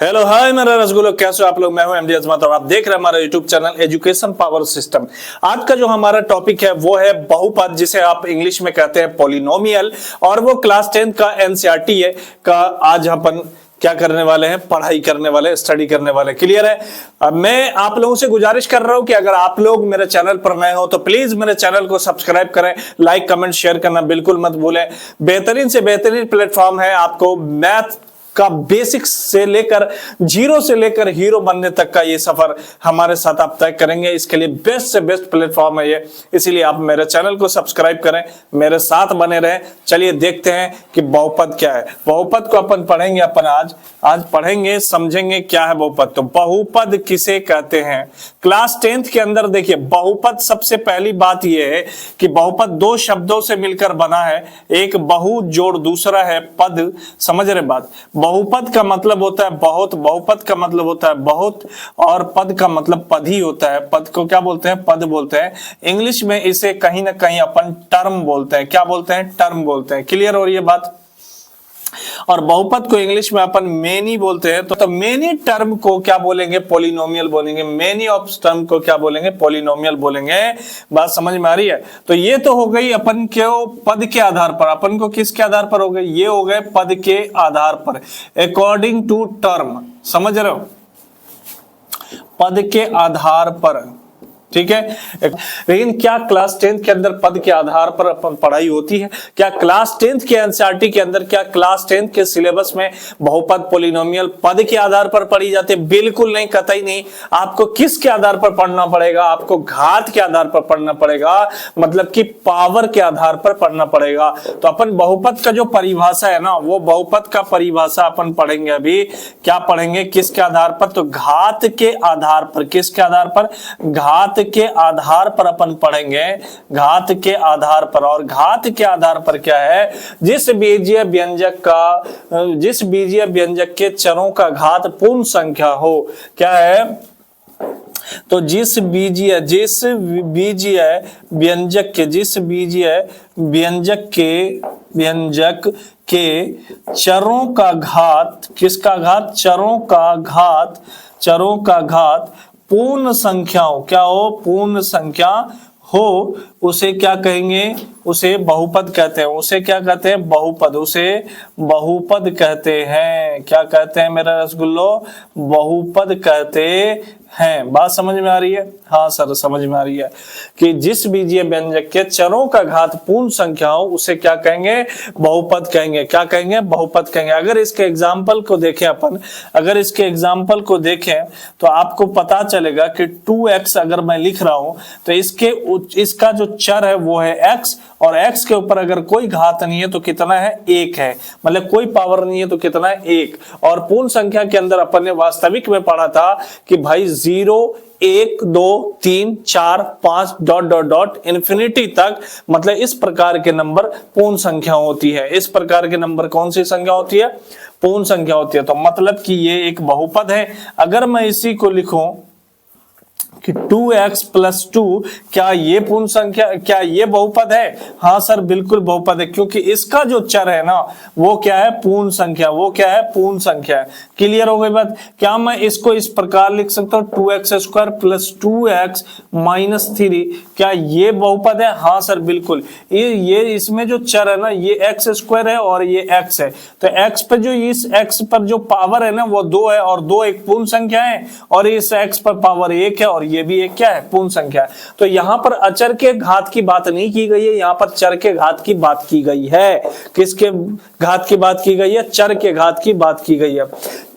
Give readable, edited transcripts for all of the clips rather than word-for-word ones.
Hello hi मेरा रसगुल्लो, कैसे हो आप लोग। मैं हूं एमडी अजमत और आप देख रहे हैं हमारा YouTube channel education power system. आज का जो हमारा टॉपिक है वो है बहुपद, जिसे आप इंग्लिश में कहते हैं पॉलिनोमियल, और वो क्लास 10 का एनसीईआरटी है का आज अपन क्या करने वाले हैं, पढ़ाई करने वाले, स्टडी करने वाले। क्लियर है। अब मैं आप लोगों से गुजारिश कर रहा हूं कि अगर आप लोग मेरे चैनल पर नए हो तो प्लीज मेरे चैनल को सब्सक्राइब करें, लाइक कमेंट शेयर करना बिल्कुल मत भूलें। बेहतरीन से बेहतरीन प्लेटफॉर्म है, आपको मैथ का बेसिक्स से लेकर जीरो से लेकर हीरो बनने तक का ये सफर हमारे साथ आप तय करेंगे। इसके लिए बेस्ट से बेस्ट प्लेटफॉर्म है ये, इसीलिए आप मेरे चैनल को सब्सक्राइब करें, मेरे साथ बने रहें। चलिए देखते हैं कि बहुपद क्या है। बहुपद को अपन पढ़ेंगे, अपन आज पढ़ेंगे, समझेंगे क्या है बहुपद। तो बहुपद किसे कहते हैं क्लास 10th के अंदर देखिए, बहुपद सबसे पहली बात यह है कि बहुपद दो शब्दों से मिलकर बना है, एक बहु जोड़ दूसरा है पद। समझ रहे बात। बहुपद का मतलब होता है बहुत, बहुपद का मतलब होता है बहुत, और पद का मतलब पद ही होता है। पद को क्या बोलते हैं? पद बोलते हैं। इंग्लिश में इसे कहीं ना कहीं अपन टर्म बोलते हैं। क्या बोलते हैं? टर्म बोलते हैं। क्लियर हो रही है बात। और बहुपद को इंग्लिश में अपन मेनी बोलते हैं। तो मेनी टर्म को क्या बोलेंगे? पॉलिनोमियल बोलेंगे। मेनी ऑफ टर्म को क्या बोलेंगे? पॉलिनोमियल बोलेंगे। बात समझ में आ रही है। तो ये तो हो गई अपन के पद के आधार पर। अपन को किसके आधार पर हो गए? ये हो गए पद के आधार पर, अकॉर्डिंग टू टर्म। समझ रहे हो? पद के आधार पर, ठीक है। लेकिन क्या क्लास 10th के अंदर पद के आधार पर अपन पढ़ाई होती है? क्या क्लास 10th के एनसीईआरटी के अंदर, क्या क्लास 10th के सिलेबस में बहुपद पॉलिनोमियल पद के आधार पर पढ़ी जाती है? बिल्कुल नहीं, कतई नहीं। आपको किसके आधार पर पढ़ना पड़ेगा? आपको घात के आधार पर पढ़ना पड़ेगा, मतलब कि पावर के आधार पर पढ़ना पड़ेगा। तो अपन बहुपद का जो परिभाषा है ना, वो बहुपद का परिभाषा अपन पढ़ेंगे अभी। क्या पढ़ेंगे? किसके आधार पर? तो घात के आधार पर। किसके आधार पर? घात के आधार पर अपन पढ़ेंगे, घात के आधार पर। और घात के आधार पर क्या है? जिस बीजीय व्यंजक के चरों का घात पूर्ण संख्या हो। क्या है? तो जिस बीजीय व्यंजक के चरों का घात, किसका घात? चरों का घात पूर्ण संख्या हो। क्या हो? पूर्ण संख्या हो, उसे क्या कहेंगे? उसे बहुपद कहते हैं। उसे क्या कहते हैं? बहुपद। उसे बहुपद कहते हैं। क्या कहते हैं मेरा रसगुल्लो? बहुपद कहते हैं। बात समझ में आ रही है? हाँ सर, समझ में आ रही है कि जिस बीजीय व्यंजक के चरों का घात पूर्ण संख्या हो, उसे क्या कहेंगे? बहुपद कहेंगे। क्या कहेंगे? बहुपद कहेंगे। अगर इसके एग्जाम्पल को देखें अपन, अगर इसके एग्जाम्पल को देखें तो आपको पता चलेगा कि 2x अगर मैं लिख रहा हूं तो इसका जो चर है वो है x, और x के ऊपर अगर कोई घात नहीं है तो कितना है? 1 है। मतलब कोई पावर नहीं है तो कितना है? 1। और पूर्ण संख्या के अंदर अपन ने वास्तविक में पढ़ा था कि भाई 0 1 2 3 4 5 डॉट डॉट डॉट इंफिनिटी तक, मतलब इस प्रकार के नंबर पूर्ण संख्या होती है। इस प्रकार के नंबर कौन सी संख्या होती है? पूर्ण संख्या होती है। तो मतलब कि ये एक बहुपद है। अगर मैं इसी को लिखूं कि 2x + 2, क्या ये पूर्ण संख्या, क्या ये बहुपद है? हाँ सर, बिल्कुल बहुपद है, क्योंकि इसका जो चर है ना वो क्या है? पूर्ण संख्या। वो क्या है? पूर्ण संख्या है। क्लियर हो गई बात? क्या मैं इसको इस प्रकार लिख सकता हूँ 2x² + 2x - 3, क्या ये बहुपद है? हाँ सर, बिल्कुल। ये इसमें जो चर है ना, ये x² है और ये x है। तो x पर जो, इस x पर जो पावर है ना वो 2 है, और 2 एक पूर्ण संख्या है, और इस x पर पावर 1 है, और ये भी एक क्या है? पूर्ण संख्या है। तो यहां पर अचर के घात की बात नहीं की गई है, यहां पर चर के घात की बात की गई है। किसके घात की बात की गई है? चर के घात की बात की गई है।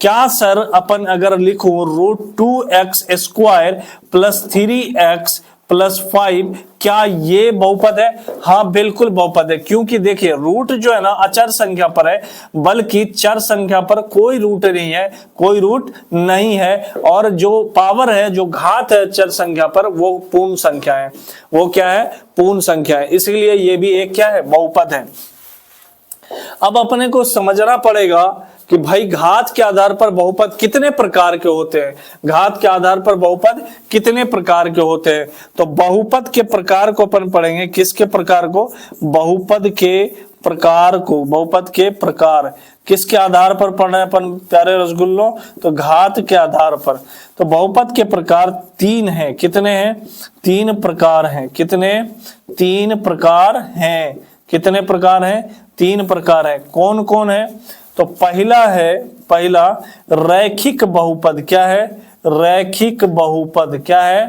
क्या सर अपन अगर लिखूं √2x² + 3x + 5, क्या ये बहुपद है? हाँ बिल्कुल बहुपद है, क्योंकि देखिए रूट जो है ना अचर संख्या पर है, बल्कि चर संख्या पर कोई रूट नहीं है, कोई रूट नहीं है। और जो पावर है, जो घात है चर संख्या पर, वो पूर्ण संख्या है। वो क्या है? पूर्ण संख्या है। इसलिए ये भी एक क्या है? बहुपद है। अब अपने को समझना पड़ेगा कि भाई घात के आधार पर बहुपद कितने प्रकार के होते हैं। घात के आधार पर बहुपद कितने प्रकार के होते हैं? तो बहुपद के प्रकार को अपन पढ़ेंगे। किसके प्रकार को? बहुपद के प्रकार को, बहुपद के प्रकार किसके आधार पर पढ़ रहे हैं अपन प्यारे रसगुल्लों? तो घात के आधार पर। तो बहुपद के प्रकार 3 हैं। कितने हैं? 3 प्रकार हैं। कितने? 3 प्रकार हैं। कितने प्रकार हैं? 3 प्रकार हैं। कौन कौन है? तो पहला रैखिक बहुपद। क्या है? रैखिक बहुपद। क्या है?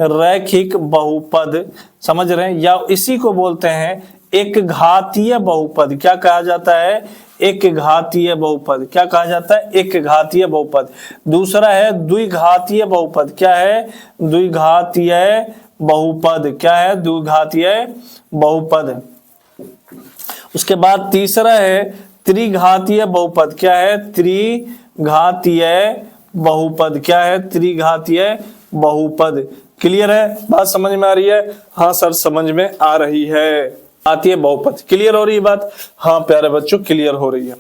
रैखिक बहुपद। समझ रहे हैं? या इसी को बोलते हैं एक घातीय बहुपद। क्या कहा जाता है? एक घातीय बहुपद। क्या कहा जाता है? एक घातीय बहुपद। दूसरा है द्विघातीय बहुपद। क्या है? द्विघातीय बहुपद। क्या है? द्विघातीय बहुपद। उसके बाद तीसरा है त्रिघातीय बहुपद। क्या है? त्रिघातीय बहुपद। क्या है? त्रिघातीय बहुपद। क्लियर है? बात समझ में आ रही है? हाँ सर समझ में आ रही है। आती है बहुपद। क्लियर हो रही है बात? हाँ प्यारे बच्चों क्लियर हो रही है।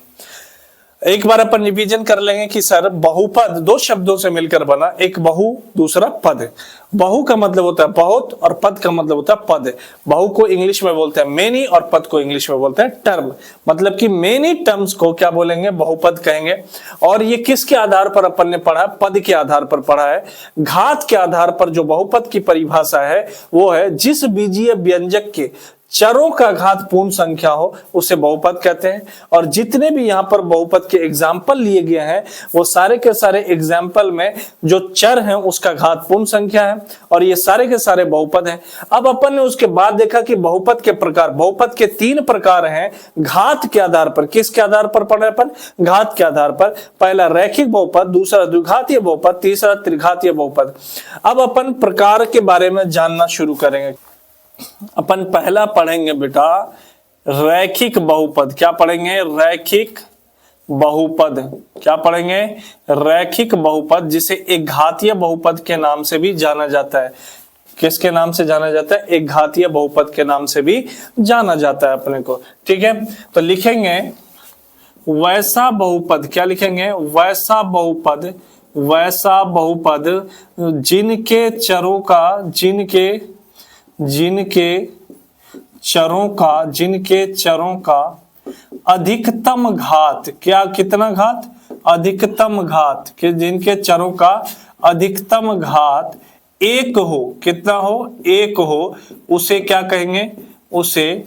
एक बार अपन रिवीजन कर लेंगे कि सर बहुपद 2 शब्दों से मिलकर बना, एक बहु दूसरा पद। बहु का मतलब होता है बहुत और पद का मतलब होता है पद। बहु को इंग्लिश में बोलते हैं मेनी और पद को इंग्लिश में बोलते हैं टर्म। मतलब कि मेनी टर्म्स को क्या बोलेंगे? बहुपद कहेंगे। और ये किसके आधार पर अपन ने पढ़ा? पद के आधार पर पढ़ा है। घात के आधार पर जो बहुपद की परिभाषा है वो है जिस बीजीय व्यंजक के चरों का घात पूर्ण संख्या हो उसे बहुपद कहते हैं। और जितने भी यहाँ पर बहुपद के एग्जाम्पल लिए गए हैं वो सारे के सारे एग्जाम्पल में जो चर हैं उसका घात पूर्ण संख्या है और ये सारे के सारे बहुपद हैं। अब अपन ने उसके बाद देखा कि बहुपद के प्रकार, बहुपद के 3 प्रकार हैं घात के आधार पर। किसके आधार पर पढ़े अपन? घात के आधार पर। पहला रैखिक बहुपद, दूसरा द्विघातीय बहुपद, तीसरा त्रिघातीय बहुपद। अब अपन प्रकार के बारे में जानना शुरू करेंगे। अपन पहला पढ़ेंगे बेटा रैखिक बहुपद। क्या पढ़ेंगे? रैखिक बहुपद। क्या पढ़ेंगे? रैखिक बहुपद, जिसे एक घातीय बहुपद के नाम से भी जाना जाता है। किसके नाम से जाना जाता है? एक घातीय बहुपद के नाम से भी जाना जाता है अपने को। ठीक है, तो लिखेंगे वैसा बहुपद। क्या लिखेंगे? वैसा बहुपद। वैसा बहुपद जिनके चरों का, जिनके चरों का अधिकतम घात। क्या? कितना घात? अधिकतम घात। कि जिनके चरों का अधिकतम घात 1 हो। कितना हो? 1 हो। उसे क्या कहेंगे? उसे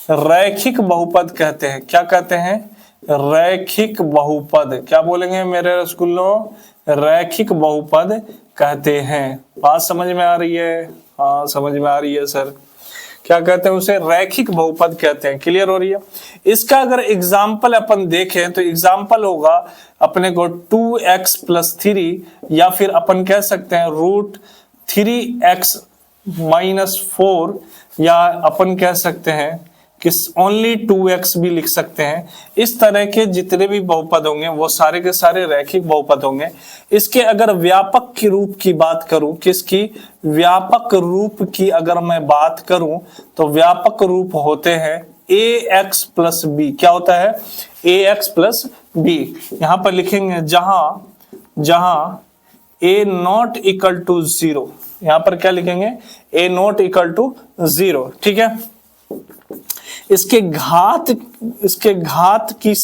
रैखिक बहुपद कहते हैं। क्या कहते हैं? रैखिक बहुपद। क्या बोलेंगे मेरे रसगुल्लों? रैखिक बहुपद कहते हैं। बात समझ में आ रही है? हाँ समझ में आ रही है सर। क्या कहते हैं? उसे रैखिक बहुपद कहते हैं। क्लियर हो रही है? इसका अगर एग्जाम्पल अपन देखें तो एग्जाम्पल होगा अपने को 2x + 3 या फिर अपन कह सकते हैं √3x - 4 या अपन कह सकते हैं कि ओनली 2x भी लिख सकते हैं। इस तरह के जितने भी बहुपद होंगे वो सारे के सारे रैखिक बहुपद होंगे। इसके अगर व्यापक की रूप की बात करूं, किसकी? व्यापक रूप की अगर मैं बात करूं तो व्यापक रूप होते हैं ax + b। क्या होता है? ax + b। यहां पर लिखेंगे जहां a not equal to 0। यहां पर क्या लिखेंगे? a not equal to 0। ठीक है, इसके घात की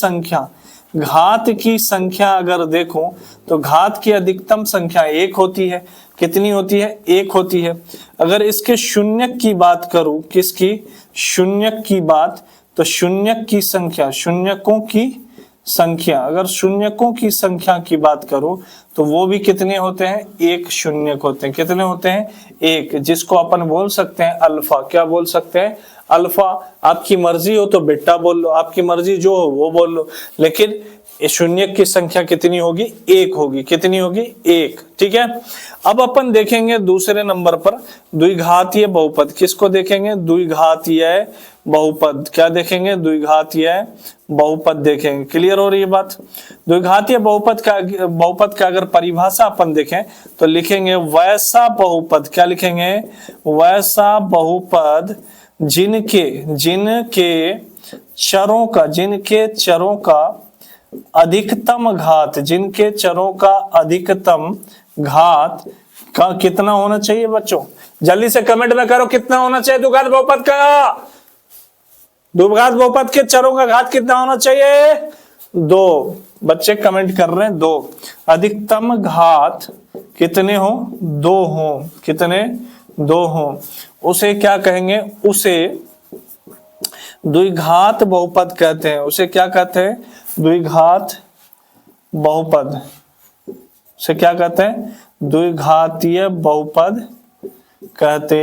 संख्या अगर देखो तो घात की अधिकतम संख्या 1 होती है। कितनी होती है? 1 होती है। अगर इसके शून्यक की बात करूं, किसकी? शून्यक की बात, तो शून्यक की संख्या, शून्यकों की संख्या, अगर शून्यकों की संख्या की बात करूं तो वो भी कितने होते हैं? 1 शून्यक होते हैं। कितने होते हैं? 1, जिसको अपन बोल सकते हैं अल्फा। क्या बोल सकते हैं? अल्फा। आपकी मर्जी हो तो बेटा बोल लो, आपकी मर्जी जो हो वो बोल लो, लेकिन शून्यक की संख्या कितनी होगी? 1 होगी। कितनी होगी? 1। ठीक है, अब अपन देखेंगे दूसरे नंबर पर द्विघातीय बहुपद। किसको देखेंगे? द्विघातीय बहुपद। क्या देखेंगे? द्विघातीय बहुपद देखेंगे। क्लियर हो रही है बात? द्विघातीय बहुपद का अगर परिभाषा अपन देखें तो लिखेंगे वैसा बहुपद। क्या लिखेंगे? वैसा बहुपद जिनके चरों का अधिकतम घात, जिनके चरों का अधिकतम घात का कितना होना चाहिए बच्चों? जल्दी से कमेंट में करो कितना होना चाहिए द्विघात बहुपद का। द्विघात बहुपद के चरों का घात कितना होना चाहिए? 2। बच्चे कमेंट कर रहे हैं 2। अधिकतम घात कितने हो? 2 हो। कितने? 2 हो। उसे क्या कहेंगे? उसे द्विघात बहुपद कहते हैं। उसे क्या कहते हैं? द्विघात बहुपद। उसे क्या कहते हैं? द्विघातीय बहुपद कहते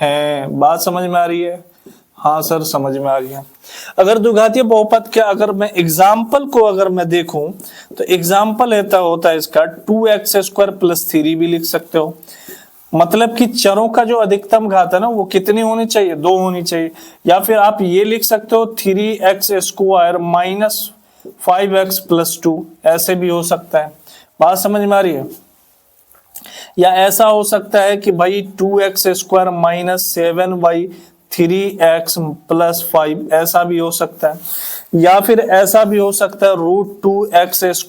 हैं। बात समझ में आ रही है? हाँ सर समझ में आ रही है। अगर द्विघातीय बहुपद के अगर मैं एग्जाम्पल को अगर मैं देखूं तो एग्जाम्पल होता है इसका 2x² + 3 भी लिख सकते हो। मतलब कि चरों का जो अधिकतम घात है ना वो कितनी होनी चाहिए? 2 होनी चाहिए। या फिर आप ये लिख सकते हो 3x² - 5x + 2, ऐसे भी हो सकता है। बात समझ में आ रही है? या ऐसा हो सकता है कि भाई 2x² - 7y 3x + 5, ऐसा भी हो सकता है। या फिर ऐसा भी हो सकता है √2x² -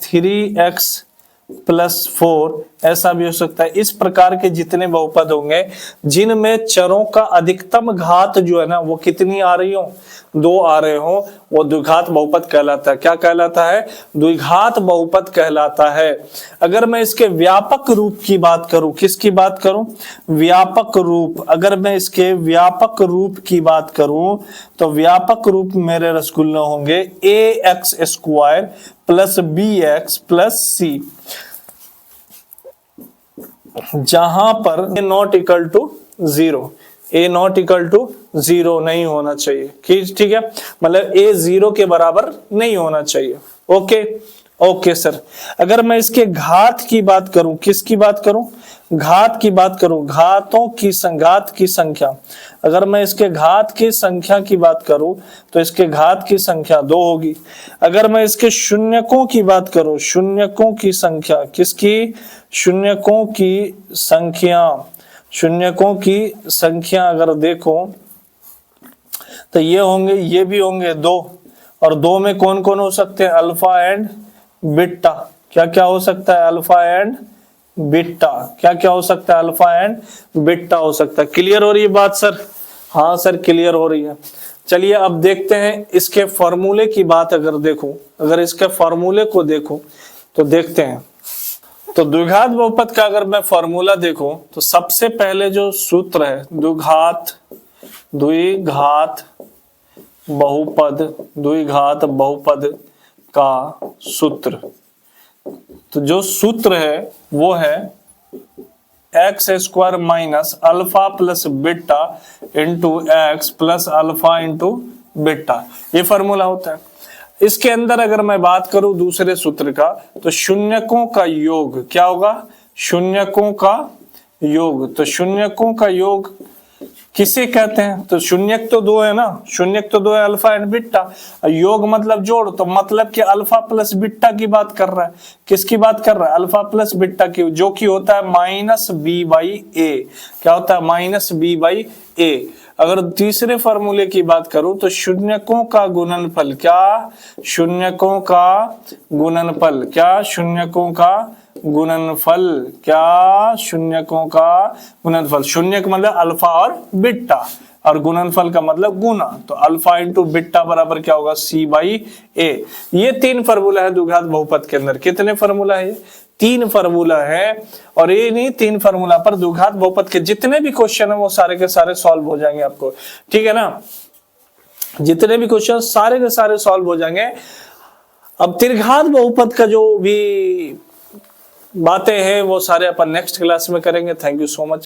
3x + 4, ऐसा भी हो सकता है। इस प्रकार के जितने बहुपद होंगे जिनमें चरों का अधिकतम घात जो है ना वो कितनी आ रही हो? 2 आ रहे हो, वो द्विघात बहुपद कहलाता है। क्या कहलाता है? द्विघात बहुपद कहलाता है। अगर मैं इसके व्यापक रूप की बात करूं, किसकी बात करूं? व्यापक रूप। अगर मैं इसके व्यापक रूप की बात करूं तो व्यापक रूप मेरे रसगुल्ले होंगे ax² + bx + c, जहां पर a not equal to 0, a not equal to 0 नहीं होना चाहिए। ठीक है, मतलब a 0 के बराबर नहीं होना चाहिए। Okay sir. अगर मैं इसके घात की बात करूं, किसकी बात करूं? घात की बात करूं, घातों की घात की संख्या। अगर मैं इसके घात की संख्या की बात करूं तो इसके घात की संख्या 2 होगी। अगर मैं इसके शून्यकों की बात करूं, शून्यकों की संख्या, किसकी? शून्यकों की संख्या। शून्यकों की संख्या अगर देखो तो ये होंगे, ये भी होंगे 2। और 2 में कौन कौन हो सकते हैं? Alpha and beta. क्या क्या हो सकता है? Alpha and beta. क्या क्या हो सकता है? अल्फा एंड बीटा हो सकता है। क्लियर हो रही है बात सर? हाँ सर क्लियर हो रही है। चलिए अब देखते हैं इसके फॉर्मूले की बात अगर देखूं, अगर इसके फॉर्मूले को देखूं तो देखते हैं। तो द्विघात बहुपद का अगर मैं फॉर्मूला देखूं तो सबसे पहले जो सूत्र है द्विघात बहुपद का सूत्र, तो जो सूत्र है वो है x² - alpha + beta x + alpha × beta, ये फॉर्मूला होता है। इसके अंदर अगर मैं बात करूं दूसरे सूत्र का तो शून्यकों का योग क्या होगा? शून्यकों का योग। तो शून्यकों का योग किसे कहते हैं? तो शून्यक तो 2 है ना, शून्यक तो 2 है, अल्फा एंड बीटा। योग मतलब जोड़, तो मतलब कि अल्फा + बीटा की बात कर रहा है। किसकी बात कर रहा है? अल्फा + बीटा की, जो कि होता है -b/a। क्या होता है? -b/a। अगर तीसरे फॉर्मूले की बात करूं तो शून्यकों का गुणनफल। क्या? शून्यकों का गुणनफल। क्या? शून्यकों का गुणनफल। क्या? शून्यकों का गुणनफल। शून्यक मतलब अल्फा और बीटा, और गुणनफल का मतलब गुना। तो अल्फा × बीटा बराबर क्या होगा? c/a। ये 3 फॉर्मूला है द्विघात बहुपद के अंदर। कितने फॉर्मूला है? 3 फॉर्मूला है। और ये नहीं 3 फॉर्मूला पर द्विघात बहुपद के जितने भी क्वेश्चन है वो सारे के सारे सॉल्व हो जाएंगे आपको। ठीक है ना? जितने भी क्वेश्चन सारे के सारे सॉल्व हो जाएंगे। अब त्रिघात बहुपद का जो भी बातें हैं वो सारे अपन नेक्स्ट क्लास में करेंगे। Thank you so much.